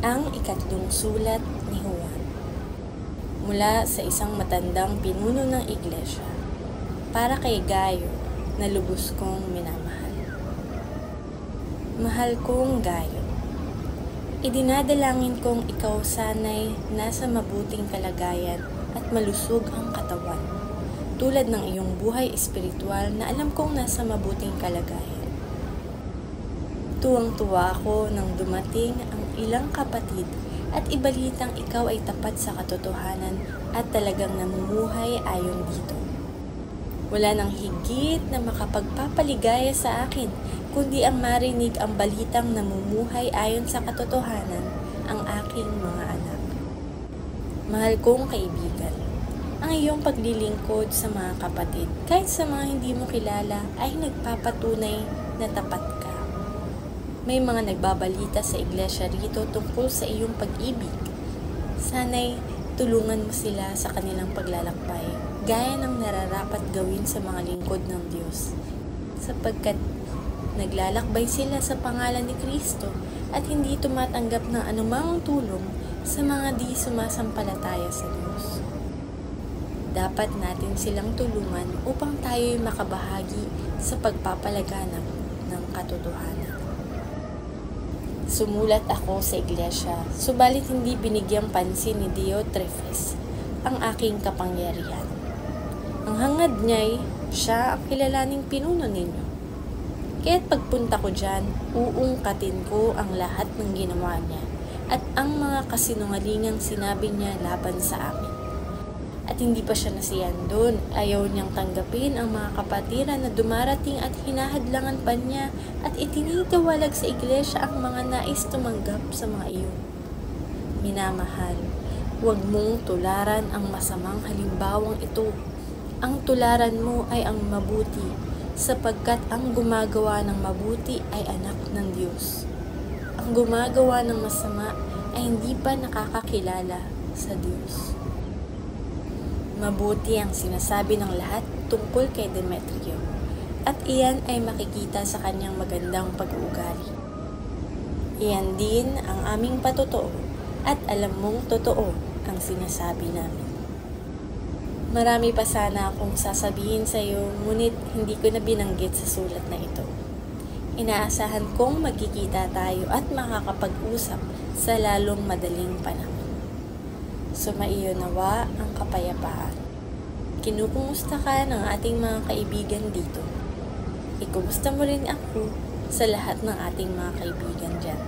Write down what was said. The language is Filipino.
Ang ikatlong sulat ni Juan. Mula sa isang matandang pinuno ng iglesia, para kay Gayo na lubos kong minamahal. Mahal kong Gayo, idinadalangin kong ikaw sana'y nasa mabuting kalagayan at malusog ang katawan, tulad ng iyong buhay espiritual na alam kong nasa mabuting kalagayan. Tuwang-tuwa ako nang dumating ang ilang kapatid at ibalitang ikaw ay tapat sa katotohanan at talagang namumuhay ayon dito. Wala nang higit na makapagpapaligaya sa akin, kundi ang marinig ang balitang namumuhay ayon sa katotohanan ang aking mga anak. Mahal kong kaibigan, ang iyong paglilingkod sa mga kapatid, kahit sa mga hindi mo kilala, ay nagpapatunay na tapat ka. May mga nagbabalita sa iglesia rito tungkol sa iyong pag-ibig. Sana'y tulungan mo sila sa kanilang paglalakbay, gaya ng nararapat gawin sa mga lingkod ng Diyos, sapagkat naglalakbay sila sa pangalan ni Kristo at hindi tumatanggap ng anumang tulong sa mga di sumasampalataya sa Diyos. Dapat natin silang tulungan upang tayo'y makabahagi sa pagpapalaganap ng katotohanan. Sumulat ako sa iglesia, subalit hindi binigyang pansin ni Diotrephes ang aking kapangyarihan. Ang hangad niya'y siya ang kilalaning pinuno ninyo. Kaya't pagpunta ko dyan, uungkatin ko ang lahat ng ginawa niya at ang mga kasinungalingang sinabi niya laban sa amin. At hindi pa siya nasiyan doon, ayaw niyang tanggapin ang mga kapatiran na dumarating at hinahadlangan pa niya at itinitiwalag sa iglesia ang mga nais tumanggap sa mga iyon. Minamahal, huwag mong tularan ang masamang halimbawang ito. Ang tularan mo ay ang mabuti, sapagkat ang gumagawa ng mabuti ay anak ng Diyos. Ang gumagawa ng masama ay hindi pa nakakakilala sa Diyos. Mabuti ang sinasabi ng lahat tungkol kay Demetrio, at iyan ay makikita sa kanyang magandang pag-uugali. Iyan din ang aming patotoo, at alam mong totoo ang sinasabi namin. Marami pa sana akong sasabihin sa iyo, ngunit hindi ko na binanggit sa sulat na ito. Inaasahan kong magkikita tayo at makakapag-usap sa lalong madaling panahon. Sumaiyo nawa ang kapayapaan. Kinukumusta ka ng ating mga kaibigan dito. Ikumusta mo rin ako sa lahat ng ating mga kaibigan dyan.